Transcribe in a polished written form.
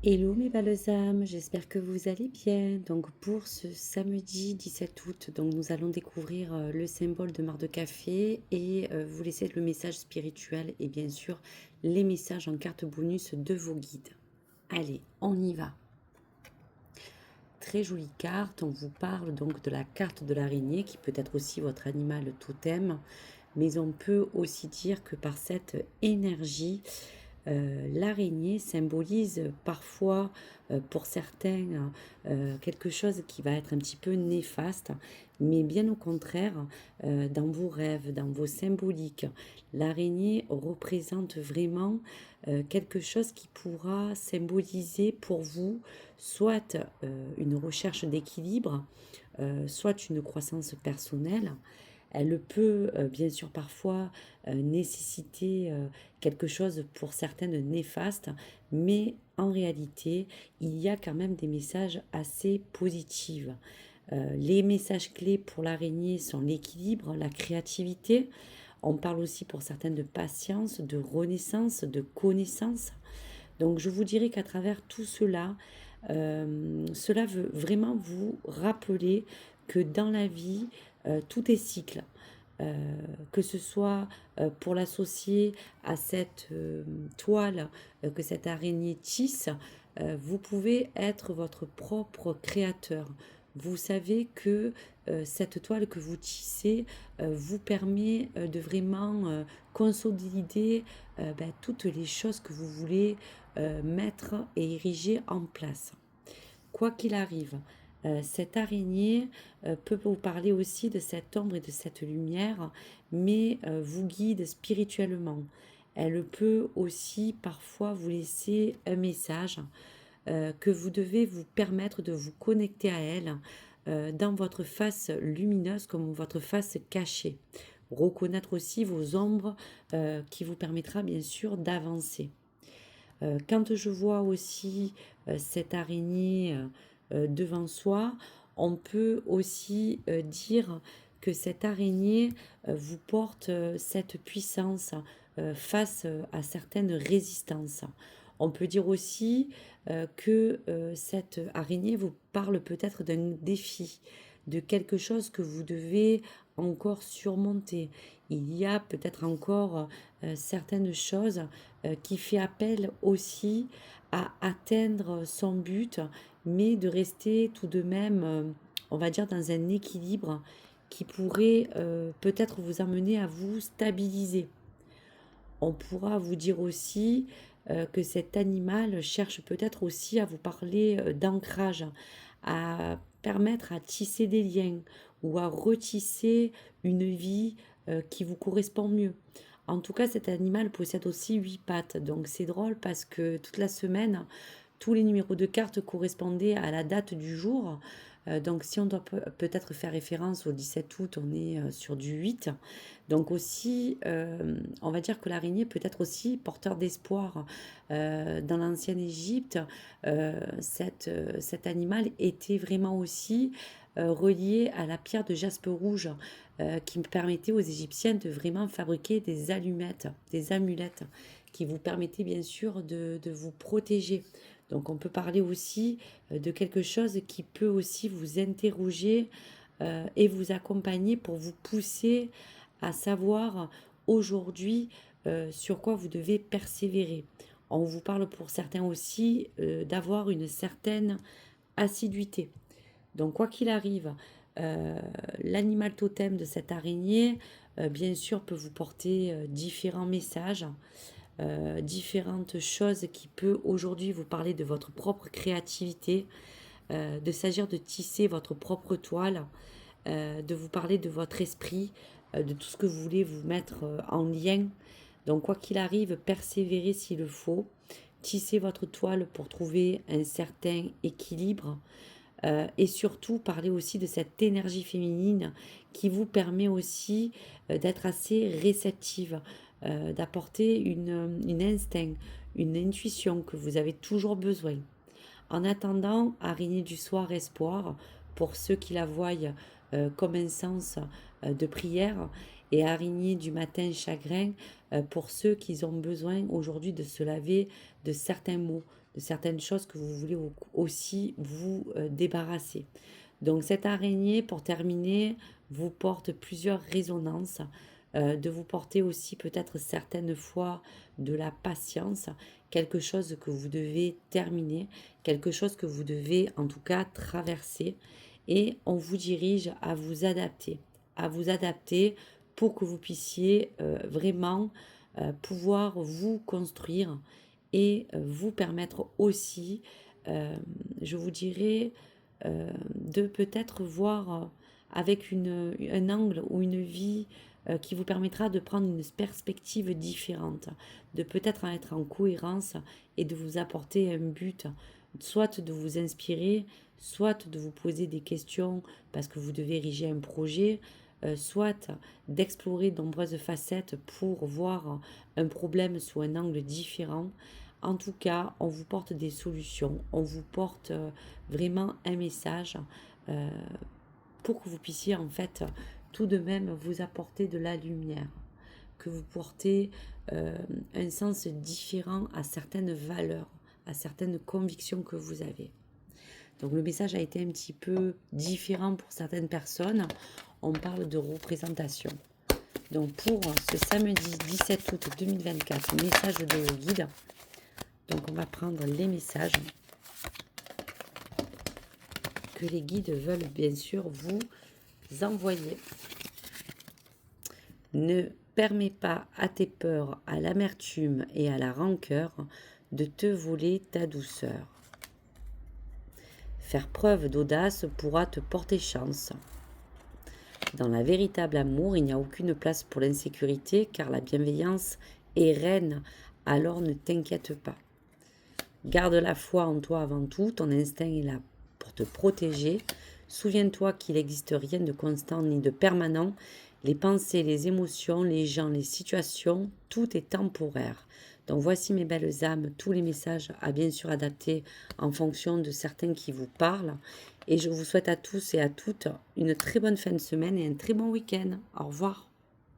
Hello mes belles âmes, j'espère que vous allez bien. Donc pour ce samedi 17 août, donc nous allons découvrir le symbole de marc de café et vous laisser le message spirituel et bien sûr les messages en carte bonus de vos guides. Allez, on y va. Très jolie carte, on vous parle donc de la carte de l'araignée qui peut être aussi votre animal totem, mais on peut aussi dire que par cette énergie, l'araignée symbolise parfois pour certains quelque chose qui va être un petit peu néfaste, mais bien au contraire, dans vos rêves, dans vos symboliques, l'araignée représente vraiment quelque chose qui pourra symboliser pour vous soit une recherche d'équilibre, soit une croissance personnelle. Elle peut bien sûr parfois nécessiter quelque chose pour certaines néfaste, mais en réalité, il y a quand même des messages assez positifs. Les messages clés pour l'araignée sont l'équilibre, la créativité. On parle aussi pour certaines de patience, de renaissance, de connaissance. Donc je vous dirais qu'à travers tout cela, cela veut vraiment vous rappeler que dans la vie, tout est cycle. Euh, que ce soit pour l'associer à cette toile que cette araignée tisse, vous pouvez être votre propre créateur. Vous savez que cette toile que vous tissez vous permet de vraiment consolider toutes les choses que vous voulez mettre et ériger en place. Quoi qu'il arrive, cette araignée peut vous parler aussi de cette ombre et de cette lumière, mais vous guide spirituellement. Elle peut aussi parfois vous laisser un message que vous devez vous permettre de vous connecter à elle dans votre face lumineuse comme votre face cachée. Reconnaître aussi vos ombres qui vous permettra bien sûr d'avancer. Quand je vois aussi cette araignée devant soi, on peut aussi dire que cette araignée vous porte cette puissance face à certaines résistances. On peut dire aussi que cette araignée vous parle peut-être d'un défi, de quelque chose que vous devez encore surmonter. Il y a peut-être encore certaines choses qui fait appel aussi à atteindre son but, mais de rester tout de même, on va dire, dans un équilibre qui pourrait peut-être vous amener à vous stabiliser. On pourra vous dire aussi que cet animal cherche peut-être aussi à vous parler d'ancrage, à permettre à tisser des liens ou à retisser une vie qui vous correspond mieux. En tout cas, cet animal possède aussi 8 pattes, donc c'est drôle parce que toute la semaine, tous les numéros de cartes correspondaient à la date du jour. Donc si on doit peut-être faire référence au 17 août, on est sur du 8. Donc aussi, on va dire que l'araignée peut être aussi porteur d'espoir. Dans l'ancienne Égypte, cet animal était vraiment aussi relié à la pierre de jaspe rouge qui permettait aux Égyptiens de vraiment fabriquer des allumettes, des amulettes qui vous permettaient bien sûr de vous protéger. Donc on peut parler aussi de quelque chose qui peut aussi vous interroger et vous accompagner pour vous pousser à savoir aujourd'hui sur quoi vous devez persévérer. On vous parle pour certains aussi d'avoir une certaine assiduité. Donc quoi qu'il arrive, euh, l'animal totem de cette araignée, bien sûr, peut vous porter différents messages, différentes choses qui peut aujourd'hui vous parler de votre propre créativité, de s'agir de tisser votre propre toile, de vous parler de votre esprit, de tout ce que vous voulez vous mettre en lien. Donc quoi qu'il arrive, persévérez s'il le faut, tissez votre toile pour trouver un certain équilibre. Et surtout, parler aussi de cette énergie féminine qui vous permet aussi d'être assez réceptive, d'apporter une instinct, une intuition que vous avez toujours besoin. En attendant, araignée du soir espoir, pour ceux qui la voient comme un sens de prière, Et araignée du matin, chagrin, pour ceux qui ont besoin aujourd'hui de se laver de certains maux, de certaines choses que vous voulez aussi vous débarrasser. Donc cette araignée, pour terminer, vous porte plusieurs résonances, de vous porter aussi peut-être certaines fois de la patience, quelque chose que vous devez terminer, quelque chose que vous devez en tout cas traverser, et on vous dirige à vous adapter pour que vous puissiez vraiment pouvoir vous construire et vous permettre aussi, je vous dirais, de peut-être voir avec un angle ou une vie qui vous permettra de prendre une perspective différente, de peut-être être en cohérence et de vous apporter un but, soit de vous inspirer, soit de vous poser des questions parce que vous devez ériger un projet, soit d'explorer de nombreuses facettes pour voir un problème sous un angle différent. En tout cas, on vous porte des solutions, on vous porte vraiment un message euh, pour que vous puissiez en fait tout de même vous apporter de la lumière, que vous portez un sens différent à certaines valeurs, à certaines convictions que vous avez. Donc le message a été un petit peu différent pour certaines personnes. On parle de représentation. Donc pour ce samedi 17 août 2024, message de vos guides. Donc on va prendre les messages que les guides veulent bien sûr vous envoyer. Ne permets pas à tes peurs, à l'amertume et à la rancœur de te voler ta douceur. Faire preuve d'audace pourra te porter chance. Dans la véritable amour, il n'y a aucune place pour l'insécurité car la bienveillance est reine, alors ne t'inquiète pas. Garde la foi en toi avant tout, ton instinct est là pour te protéger. Souviens-toi qu'il n'existe rien de constant ni de permanent. Les pensées, les émotions, les gens, les situations, tout est temporaire. Donc voici mes belles âmes, tous les messages à bien sûr adapter en fonction de certains qui vous parlent. Et je vous souhaite à tous et à toutes une très bonne fin de semaine et un très bon week-end. Au revoir.